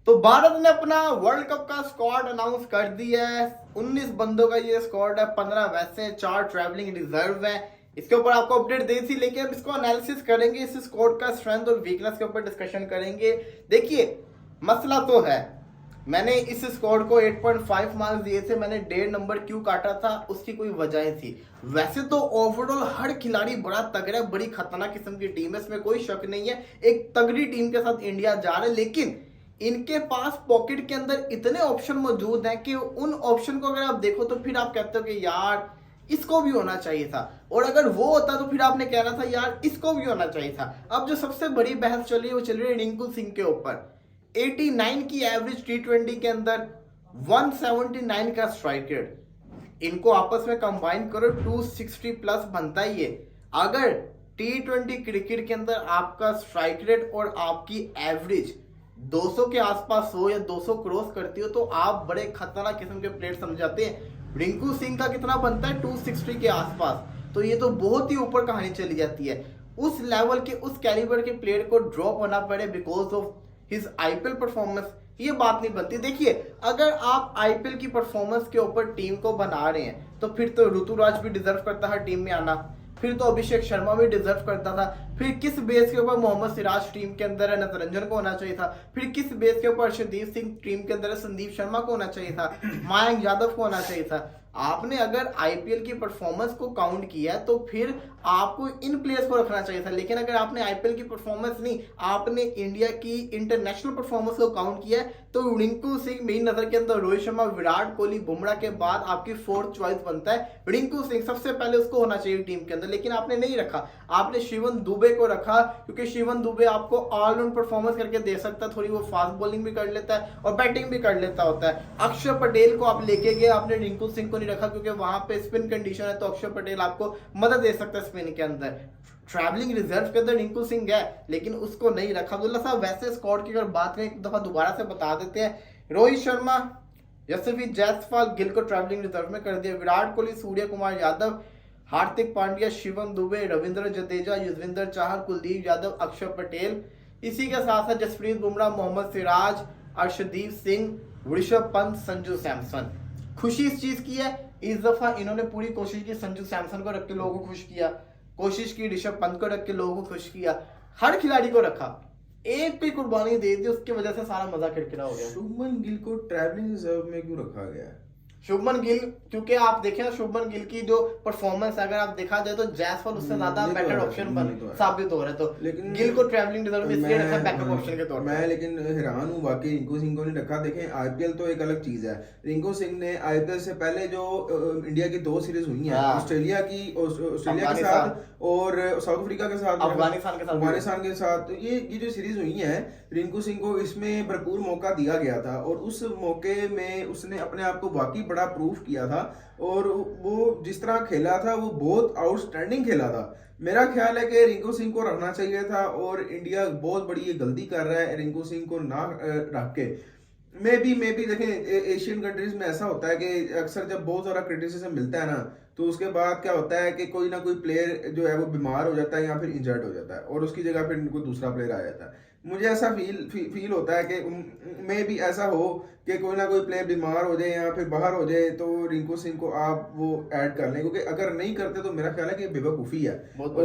तो भारत ने अपना वर्ल्ड कप का स्क्वाड अनाउंस कर दिया है। 19 बंदों का ये स्क्वाड है, 15 वैसे, 4 ट्रैवलिंग रिजर्व है। इसके ऊपर आपको अपडेट दी थी, लेकिन हम इसको एनालिसिस करेंगे, इस स्क्वाड का स्ट्रेंथ और वीकनेस के ऊपर डिस्कशन करेंगे। देखिए, मसला तो है, मैंने इस स्क्वाड को 8.5 मार्क्स दिए थे। मैंने 1.5 नंबर क्यों काटा था, उसकी कोई वजह थी। वैसे तो ओवरऑल हर खिलाड़ी बड़ा तगड़ा है, बड़ी खतरनाक किस्म की टीम है, इसमें कोई शक नहीं है। एक तगड़ी टीम के साथ इंडिया जा रहा है, लेकिन इनके पास पॉकेट के अंदर इतने ऑप्शन मौजूद हैं कि उन ऑप्शन को अगर आप देखो तो फिर आप कहते हो कि यार इसको भी होना चाहिए था, और अगर वो होता तो फिर आपने कहना था यार इसको भी होना चाहिए था। अब जो सबसे बड़ी बहस चल रही है वो चल रही है रिंकू सिंह के ऊपर। 89 की एवरेज T20 के अंदर, 179 का स्ट्राइक रेट, इनको आपस में कंबाइन करो 260 प्लस बनता ही है। अगर T20 क्रिकेट के अंदर आपका स्ट्राइक रेट और आपकी एवरेज 200 के आसपास हो या 200 क्रॉस करती हो तो आप बड़े खतरनाक किस्म के प्लेयर समझाते हैं। रिंकू सिंह का कितना बनता है, 260 के आसपास, तो ये तो बहुत ही ऊपर कहानी चली जाती है। उस लेवल के, उस कैलिबर के प्लेयर को ड्रॉप होना पड़े because of his IPL performance, ये बात नहीं बनती। देखिए, अगर आप आईपीएल की परफॉर्मेंस के ऊपर टीम को बना रहे हैं तो फिर तो ऋतुराज भी डिजर्व करता है टीम में आना, फिर तो अभिषेक शर्मा भी डिजर्व करता था, फिर किस बेस के ऊपर मोहम्मद सिराज टीम के अंदर है, नटरंजन को होना चाहिए था, फिर किस बेस के ऊपर अर्शदीप सिंह टीम के अंदर है, संदीप शर्मा को होना चाहिए था, मयंक यादव को होना चाहिए था। आपने अगर आईपीएल की परफॉर्मेंस को काउंट किया तो फिर आपको इन प्लेयर्स को रखना चाहिए था। लेकिन अगर आपने आईपीएल की परफॉर्मेंस नहीं, आपने इंडिया की इंटरनेशनल परफॉर्मेंस को काउंट किया तो रिंकू सिंह मेरी नजर के अंदर रोहित शर्मा, विराट कोहली, बुमराह के बाद आपकी 4th चॉइस बनता है। रिंकू सिंह सबसे पहले उसको होना चाहिए टीम के अंदर, लेकिन आपने नहीं रखा। आपने शिवम दुबे को रखा क्योंकि शिवम दुबे आपको ऑलराउंड परफॉर्मेंस करके दे सकता है, थोड़ी वो फास्ट बॉलिंग भी कर लेता है और बैटिंग भी कर लेता होता है। अक्षर पटेल को आप लेके गए, आपने रिंकू सिंह को नहीं रखा क्योंकि वहां पे स्पिन कंडीशन है, तो अक्षर पटेल आपको मदद दे सकता है स्पिन के अंदर। ट्रैवलिंग रिजर्व के अंदर रिंकू सिंह है लेकिन उसको नहीं रखा। अब्दुल्ला साहब, वैसे स्क्वाड की अगर बात करें एक दफा दोबारा से बता देते हैं, रोहित शर्मा, यशस्वी जायसवाल, गिल को ट्रैवलिंग रिजर्व में कर दिया, विराट कोहली, सूर्य कुमार यादव, हार्दिक पांड्या, शिवम दुबे, रविंद्र जडेजा, युजवेंद्र चाहल, कुलदीप यादव, अक्षर पटेल। इसी के साथ साथ जसप्रीत बुमराह, मोहम्मद सिराज, अर्शदीप सिंह, ऋषभ पंत, संजू सैमसन। खुशी इस चीज की है, इस दफा इन्होंने पूरी कोशिश की, संजू सैमसन को रख के लोगों को खुश किया, कोशिश की ऋषभ पंत को रख के लोगों को खुश किया, हर खिलाड़ी को रखा, एक पे कुर्बानी दे दी, उसकी वजह से सारा मजा किरकिरा हो गया। शुभमन गिल को ट्रैवलिंग रिजर्व में क्यों रखा गया है? शुभमन गिल, क्योंकि आप देखें ना शुभमन गिल की जो परफॉर्मेंस है, अगर आप देखा जाए तो जायसवाल उससे ज्यादा बैटर ऑप्शन साबित हो रहा है, तो लेकिन गिल को ट्रैवलिंग रिजर्व में इसलिए रखा बैकअप ऑप्शन के तौर पर। मैं लेकिन हैरान हूँ वाकई, रिंकू सिंह को नहीं रखा। देखें, आईपीएल तो एक अलग चीज है। रिंकू सिंह ने आईपीएल से पहले जो इंडिया की 2 सीरीज हुई हैं, ऑस्ट्रेलिया के साथ और साउथ अफ्रीका के साथ, अफगानिस्तान के साथ, तो ये जो सीरीज हुई है, रिंकू सिंह को इसमें भरपूर मौका दिया गया था और उस मौके में उसने अपने आप को वाकई बड़ा प्रूफ किया था और वो जिस तरह खेला था वो बहुत आउटस्टैंडिंग खेला था। मेरा ख्याल है कि रिंकू सिंह को रखना चाहिए था और इंडिया बहुत बड़ी ये गलती कर रहा है रिंकू सिंह को ना रख के। मे बी देखें, एशियन कंट्रीज में ऐसा होता है कि अक्सर जब बहुत सारा क्रिटिसिज्म मिलता है ना, तो उसके बाद क्या होता है कि कोई ना कोई प्लेयर जो है वो बीमार हो जाता है या फिर इंजर्ड हो जाता है और उसकी जगह फिर कोई दूसरा प्लेयर आ जाता है। मुझे ऐसा फील होता है कि मे भी ऐसा हो कि कोई ना कोई प्लेयर बीमार हो जाए या फिर बाहर हो जाए तो रिंकू सिंह को आप वो ऐड कर लें, क्योंकि अगर नहीं करते तो मेरा ख्याल है कि बेवकूफ़ी है।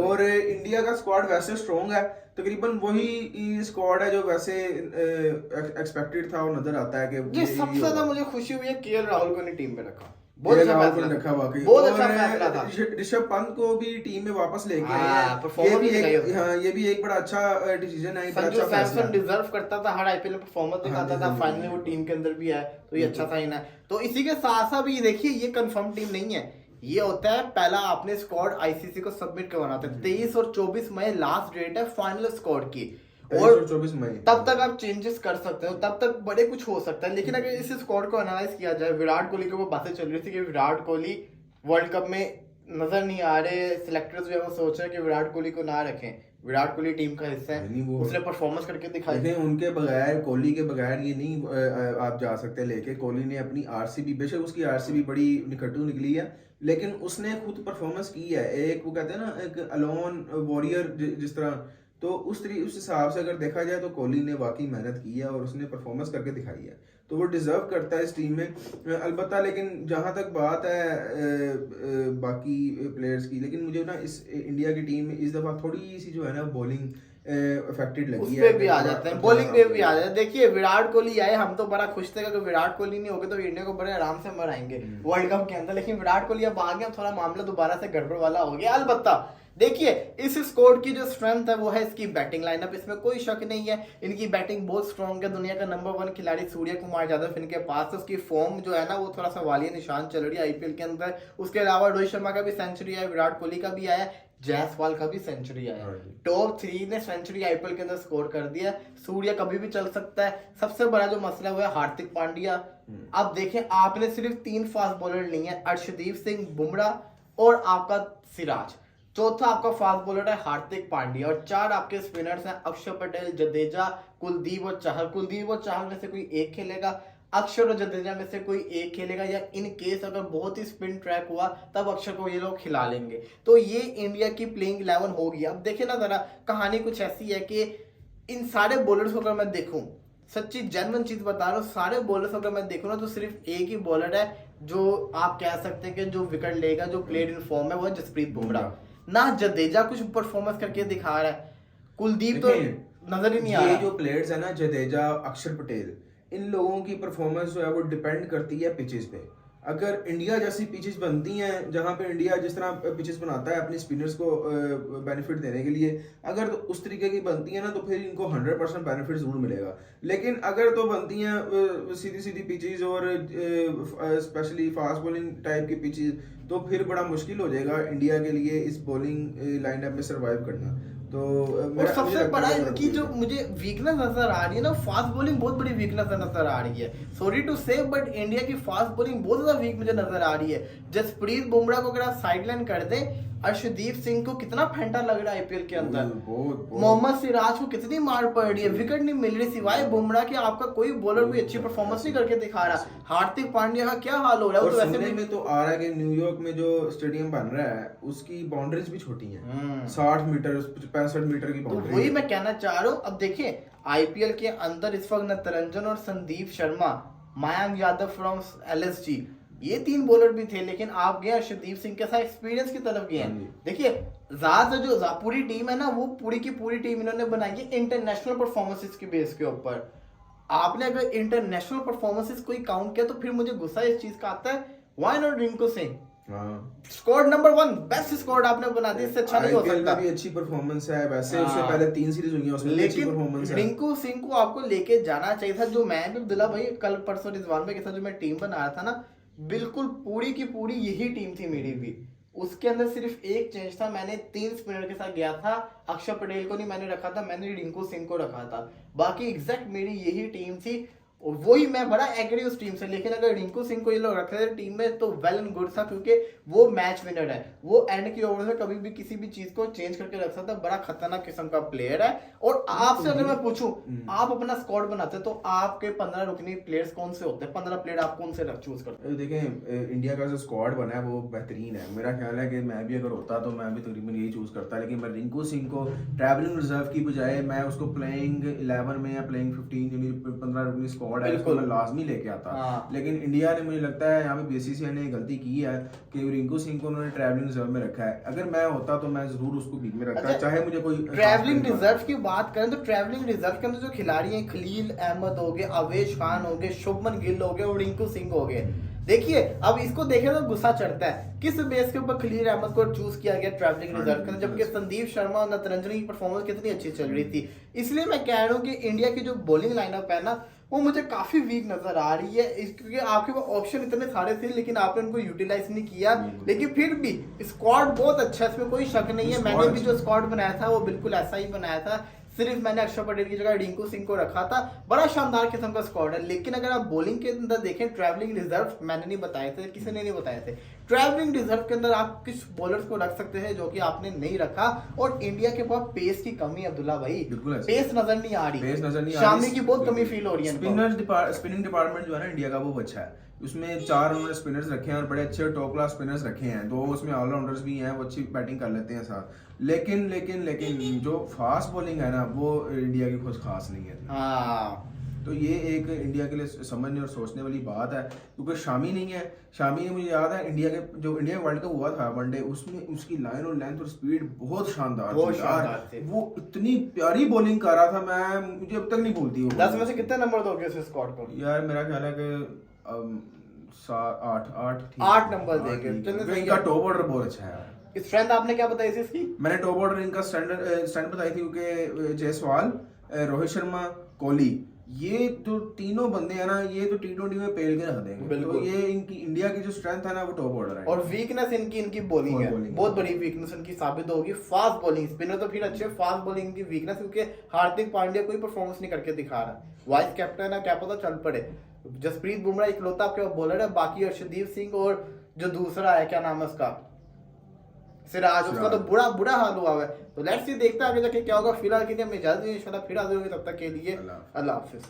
और इंडिया का स्क्वाड वैसे स्ट्रॉन्ग है, तकरीबन वही स्क्वाड है जो वैसे एक्सपेक्टेड था और नजर आता है कि ये सबसे ज्यादा मुझे खुशी हुई है केएल राहुल को टीम में रखा, बहुत अच्छा वाकई। बहुत अच्छा फैसला था। ऋषभ पंत को भी टीम में वापस लेके आए, ये भी एक बड़ा अच्छा डिसीजन है। संजू सैमसन डिजर्व करता था, हर आईपीएल में परफॉर्मेंस दिखाता था, फाइनली वो टीम के अंदर भी है, तो ये अच्छा साइन है। तो इसी के साथ साथ ये देखिए, ये कंफर्म टीम नहीं है, ये होता है पहला आपने स्क्वाड आईसीसी को सबमिट करवाना था। 23 और 24 मई लास्ट डेट है फाइनल स्क्वाड की, और 24 मई तब तक आप चेंजेस कर सकते हो, तब तक बड़े कुछ हो सकता है। लेकिन अगर इस स्क्वाड को एनालाइज किया जाए, विराट कोहली की वो बातें चल रही थी कि विराट कोहली वर्ल्ड कप में नजर नहीं आ रहे, सिलेक्टर्स भी वो सोच रहे हैं कि विराट कोहली को ना रखें, विराट कोहली टीम का हिस्सा है, उसने परफॉर्मेंस करके दिखाई। उनके बगैर, कोहली के बगैर ये नहीं आप जा सकते लेके। कोहली ने अपनी आरसीबी, बेशक उसकी आरसीबी बड़ी निकटू निकली है, लेकिन उसने खुद परफॉर्मेंस की है। एक वो कहते हैं ना, एक अलोन वॉरियर जिस तरह, तो उस हिसाब से अगर देखा जाए तो कोहली ने वाकई मेहनत की है और उसने परफॉर्मेंस करके दिखाई है, तो वो डिजर्व करता है इस टीम में अलबत्ता। लेकिन जहां तक बात है बाकी प्लेयर्स की, लेकिन मुझे ना इस इंडिया की टीम में इस दफा थोड़ी सी जो है ना बॉलिंग अफेक्टेड लगी है। उस पे भी आ जाते हैं, बॉलिंग पे भी आ जाते हैं। देखिए विराट कोहली आए, हम तो बड़ा खुश थे कि अगर विराट कोहली नहीं होगे तो इंडिया को बड़े आराम से मराएंगे वर्ल्ड कप के अंदर, लेकिन विराट कोहली अब आ गया, थोड़ा मामला दोबारा से गड़बड़ वाला हो गया। अलबत्ता देखिए इस स्क्वाड की जो स्ट्रेंथ है वो है इसकी बैटिंग लाइनअप, इसमें कोई शक नहीं है। इनकी बैटिंग बहुत स्ट्रॉन्ग है, दुनिया का नंबर 1 खिलाड़ी सूर्य कुमार यादव इनके पास है, उसकी फॉर्म जो है ना वो थोड़ा सा वालिया निशान चल रही है आईपीएल के अंदर। उसके अलावा रोहित शर्मा का भी सेंचुरी है, विराट कोहली का भी आया, जायसवाल का भी सेंचुरी आया, टॉप 3 ने सेंचुरी आईपीएल के अंदर स्कोर कर दिया। सूर्य कभी भी चल सकता है। सबसे बड़ा जो मसला हुआ है हार्दिक पांड्या। अब देखें आपने सिर्फ 3 फास्ट बॉलर लिए हैं, अर्शदीप सिंह, बुमराह और आपका सिराज। चौथा आपका फास्ट बॉलर है हार्दिक पांड्या और 4 आपके स्पिनर्स हैं अक्षर पटेल, जडेजा, कुलदीप और चाहल। कुलदीप और चाहल में से कोई एक खेलेगा, अक्षर और जडेजा में से कोई एक खेलेगा, या इन केस अगर बहुत ही स्पिन ट्रैक हुआ तब अक्षर को ये लोग खिला लेंगे। तो ये इंडिया की प्लेइंग 11 होगी। अब देखिए ना जरा कहानी कुछ ऐसी है कि इन सारे बॉलर्स को अगर मैं देखूं, सच्ची जेन्युइन चीज बता रहा हूँ, सारे बॉलर्स अगर मैं देखूं ना तो सिर्फ एक ही बॉलर है जो आप कह सकते हैं कि जो विकेट लेगा, जो प्लेड इन फॉर्म है, वो है जसप्रीत बुमराह। ना जडेजा कुछ परफॉर्मेंस करके दिखा रहा है, कुलदीप तो नजर ही नहीं आ रहा। ये जो प्लेयर्स है ना जडेजा, अक्षर पटेल, इन लोगों की परफॉर्मेंस जो है वो डिपेंड करती है पिचेस पे। अगर इंडिया जैसी पिचेस बनती हैं जहां पे इंडिया जिस तरह पिचेस बनाता है अपने स्पिनर्स को बेनिफिट देने के लिए, अगर तो उस तरीके की बनती है ना तो फिर इनको 100% बेनिफिट जरूर मिलेगा। लेकिन अगर तो बनती हैं सीधी सीधी पिचेस और स्पेशली फास्ट बॉलिंग टाइप की पिचेस, तो फिर बड़ा मुश्किल हो जाएगा इंडिया के लिए इस बॉलिंग लाइनअप में सर्वाइव करना। तो और सबसे बड़ा इनकी जो मुझे वीकनेस नजर आ रही है ना, फास्ट बॉलिंग बहुत बड़ी वीकनेस नजर आ रही है। सॉरी टू से बट इंडिया की फास्ट बॉलिंग बहुत ज्यादा वीक मुझे नजर आ रही है। जसप्रीत बुमराह को अगर आप साइडलाइन कर दें, अर्शदीप सिंह को कितना फेंटा लग रहा है आईपीएल के अंदर, मोहम्मद सिराज को कितनी मार पड़ रही है, विकेट नहीं मिल रही सिवाय बुमराह के, आपका कोई बॉलर कोई अच्छी परफॉर्मेंस नहीं करके दिखा रहा। हार्दिक पांड्या का क्या हाल हो रहा है, तो वैसे में तो आ रहा है कि न्यूयॉर्क में जो स्टेडियम बन रहा है उसकी बाउंड्रीज भी छोटी हैं, 60 मीटर 65 मीटर की बाउंड्री। तो वही मैं कहना चाह रहा हूँ। अब देखिए आईपीएल के अंदर इस वक्त नटरंजन और संदीप शर्मा, मयंक यादव फ्रॉम एलएसजी, ये 3 बॉलर भी थे, लेकिन आप गए अर्शदीप सिंह के साथ एक्सपीरियंस की तरफ गए। देखिए ज्यादा जो पूरी टीम है ना वो पूरी की पूरी टीम इन्होंने बनाई है इंटरनेशनल परफॉर्मेंसेस के बेस के ऊपर। आपने अगर इंटरनेशनल परफॉर्मेंसेस कोई काउंट किया तो फिर मुझे गुस्सा इस चीज का आता है, why not Rinku Singh? Squad number 1 best squad आपने बना दी, इससे अच्छा नहीं हो सकता। भी अच्छी परफॉर्मेंस है, वैसे उससे पहले 3 सीरीज हुई हैं उसमें भी अच्छी परफॉर्मेंस है। रिंकू सिंह को आपको लेके जाना चाहिए था। जो मैं भी अब्दुल्ला भाई कल परसों रिजवान भाई के साथ जो मैं टीम बना रहा था ना, बिल्कुल पूरी की पूरी यही टीम थी मेरी भी। उसके अंदर सिर्फ एक चेंज था, मैंने 3 स्पिनर के साथ गया था, अक्षर पटेल को नहीं मैंने रखा था, मैंने रिंकू सिंह को रखा था, बाकी एग्जैक्ट मेरी यही टीम थी और वही मैं बड़ा एग्री उस टीम से। लेकिन अगर रिंकू सिंह को ये लोग रख रहे थे टीम में तो वेल एंड गुड था, क्योंकि वो मैच विनर है, वो एंड की ओवर में कभी भी किसी भी चीज को चेंज करके रख सकता है, बड़ा खतरनाक किस्म का प्लेयर है। और आपसे अगर मैं पूछूं, आप अपना स्क्वाड बनाते तो आपके 15 रुकनी प्लेयर्स कौन से होते हैं? 15 प्लेयर आप कौन से चूज करते हैं? देखें इंडिया का जो स्क्वाड बना है वो बेहतरीन है। मेरा ख्याल है कि मैं भी अगर होता तो मैं भी तकरीबन यही चूज करता, लेकिन मैं रिंकू सिंह को ट्रैवलिंग रिजर्व की बजाय मैं उसको प्लेइंग 11 में या प्लेइंग 15 यानी 15 रुकनी स्क्वाड है उसको मैं लाजमी लेके आता। लेकिन इंडिया ने मुझे लगता है यहाँ पे बीसीसीआई ने गलती की है कि रिंकू सिंह को उन्होंने ट्रैवलिंग रिजर्व में रखा है। अगर मैं होता तो मैं जरूर उसको बीच में रखता, चाहे मुझे कोई ट्रैवलिंग रिजर्व की बात करें तो ट्रैवलिंग रिजर्व के अंदर जो खिलाड़ी हैं, खलील अहमद हो गए, अवेश खान हो गए, शुभमन गिल हो गए और रिंकू सिंह हो गए। देखिए अब इसको देखे तो गुस्सा चढ़ता है, किस बेस के ऊपर खलील अहमद को चूज किया गया ट्रैवलिंग रिजर्व के अंदर, जबकि संदीप शर्मा और नटरंजन की परफॉर्मेंस कितनी अच्छी चल रही थी। इसलिए मैं कह रहा हूँ कि इंडिया की जो बॉलिंग लाइनअप है ना वो मुझे काफी वीक नजर आ रही है, क्योंकि आपके पास ऑप्शन इतने सारे थे लेकिन आपने उनको यूटिलाइज नहीं किया। लेकिन फिर भी स्क्वाड बहुत अच्छा है, इसमें कोई शक नहीं है। मैंने भी जो स्क्वाड बनाया था वो बिल्कुल ऐसा ही बनाया था, सिर्फ मैंने अक्षर पटेल की जगह रिंकू सिंह को रखा था। बड़ा शानदार किस्म का स्क्वाड है। लेकिन अगर आप बॉलिंग के अंदर देखें, ट्रैवलिंग रिजर्व मैंने नहीं बताए थे, किसी ने नहीं बताए थे। ट्रैवलिंग रिजर्व के अंदर आप किस बॉलर्स को रख सकते हैं जो कि आपने नहीं रखा, और इंडिया के पास पेस की कमी है अब्दुल्ला भाई, बिल्कुल ऐसे। पेस नजर नहीं आ रही, पेस नजर नहीं आ शामी रही, की बहुत कमी फील हो रही है इनको। स्पिनिंग डिपार्टमेंट जो है ना इंडिया का वो अच्छा है, उसमें 4 उन्होंने स्पिनर्स रखे हैं और बड़े अच्छे टॉप क्लास स्पिनर्स रखे हैं, 2 उसमें ऑलराउंडर्स भी हैं, वो अच्छी बैटिंग कर लेते हैं साथ। लेकिन जो फास्ट बॉलिंग है ना वो इंडिया की कुछ खास नहीं है। हाँ तो ये एक इंडिया के लिए समझने और सोचने वाली बात है, क्योंकि शामी नहीं है। शामी मुझे याद है इंडिया के जो इंडिया वर्ल्ड कप हुआ था वनडे, उसमें उसकी लाइन और लेंथ और स्पीड बहुत शानदार थी। वो इतनी प्यारी बॉलिंग कर रहा था, मैं मुझे अब तक नहीं भूलती वो। 10 में से कितने नंबर दोगे उस स्क्वाड को? यार मेरा ख्याल है कि 8 नंबर देंगे। इनका टॉप ऑर्डर बहुत अच्छा है। स्ट्रेंथ आपने क्या बताई थी इसकी? मैंने टॉप ऑर्डर इनका स्टैंड बताई थी, क्योंकि जायसवाल, रोहित शर्मा, कोहली, ये तो तीनों बंदे हैं ना, ये तो T20 में पेल के रख देंगे। तो ये इनकी इंडिया की जो स्ट्रेंथ है ना वो टॉप ऑर्डर है। और वीकनेस इनकी बॉलिंग है, बहुत बड़ी वीकनेस इनकी साबित होगी। फास्ट बॉलिंग, स्पिनर तो फिर अच्छे, फास्ट बॉलिंग की वीकनेस, क्योंकि हार्दिक पांड्या कोई परफॉर्मेंस नहीं करके दिखा रहा, वाइस कैप्टन है, क्या पता चल पड़े। जसप्रीत बुमराह इकलौता आपके बॉलर है, बाकी अर्शदीप सिंह और जो दूसरा है क्या नाम है उसका, सिराज, उसका तो बुरा हाल हुआ है। तो लेट्स सी, देखते हैं आगे जाके क्या होगा। फिलहाल के लिए हमें इजाजत दीजिए, इंशाल्लाह फिर हाजिर होंगे, तब तक के लिए अल्लाह हाफिज।